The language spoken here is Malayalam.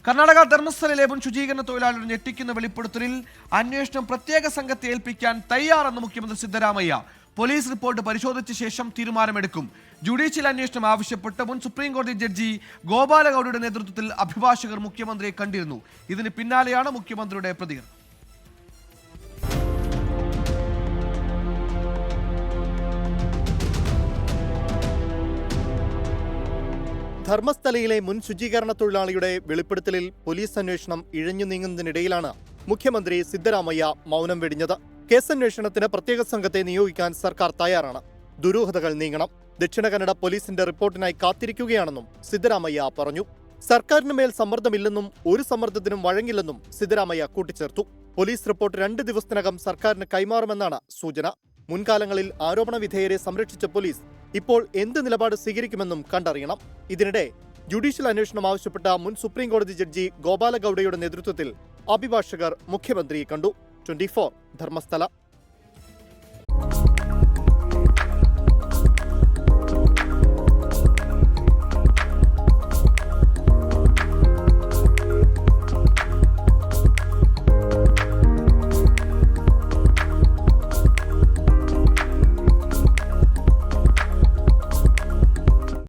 കർണാടക ധർമ്മസ്ഥലയിലെ മുൻ ശുചീകരണ തൊഴിലാളിയുടെ ഞെട്ടിക്കുന്ന വെളിപ്പെടുത്തലിൽ അന്വേഷണം പ്രത്യേക സംഘത്തെ ഏൽപ്പിക്കാൻ തയ്യാറെന്ന് മുഖ്യമന്ത്രി സിദ്ധരാമയ്യ. പോലീസ് റിപ്പോർട്ട് പരിശോധിച്ച ശേഷം തീരുമാനമെടുക്കും. ജുഡീഷ്യൽ അന്വേഷണം ആവശ്യപ്പെട്ട് മുൻ സുപ്രീം കോടതി ജഡ്ജി ഗോപാലഗൌഡയുടെ നേതൃത്വത്തിൽ അഭിഭാഷകർ മുഖ്യമന്ത്രിയെ കണ്ടിരുന്നു. ഇതിന് പിന്നാലെയാണ് മുഖ്യമന്ത്രിയുടെ പ്രതികരണം. ധർമ്മസ്ഥലയിലെ മുൻ ശുചീകരണ തൊഴിലാളിയുടെ വെളിപ്പെടുത്തലിൽ പോലീസ് അന്വേഷണം ഇഴഞ്ഞു നീങ്ങുന്നതിനിടയിലാണ് മുഖ്യമന്ത്രി സിദ്ധരാമയ്യ മൗനം വെടിഞ്ഞത്. കേസന്വേഷണത്തിന് പ്രത്യേക സംഘത്തെ നിയോഗിക്കാൻ സർക്കാർ തയ്യാറാണ്. ദുരൂഹതകൾ നീങ്ങണം. ദക്ഷിണ കന്നഡ പോലീസിന്റെ റിപ്പോർട്ടിനായി കാത്തിരിക്കുകയാണെന്നും സിദ്ധരാമയ്യ പറഞ്ഞു. സർക്കാരിന് മേൽ സമ്മർദ്ദമില്ലെന്നും ഒരു സമ്മർദ്ദത്തിനും വഴങ്ങില്ലെന്നും സിദ്ധരാമയ്യ കൂട്ടിച്ചേർത്തു. പോലീസ് റിപ്പോർട്ട് 2 ദിവസത്തിനകം സർക്കാരിന് കൈമാറുമെന്നാണ് സൂചന. മുൻകാലങ്ങളിൽ ആരോപണ വിധേയരെ സംരക്ഷിച്ച പോലീസ് ഇപ്പോൾ എന്ത് നിലപാട് സ്വീകരിക്കുമെന്നും കണ്ടറിയണം. ഇതിനിടെ ജുഡീഷ്യൽ അന്വേഷണം ആവശ്യപ്പെട്ട മുൻ സുപ്രീം കോടതി ജഡ്ജി ഗോപാലഗൌഡയുടെ നേതൃത്വത്തിൽ അഭിഭാഷകർ മുഖ്യമന്ത്രിയെ കണ്ടു. 24 ധർമ്മസ്ഥല.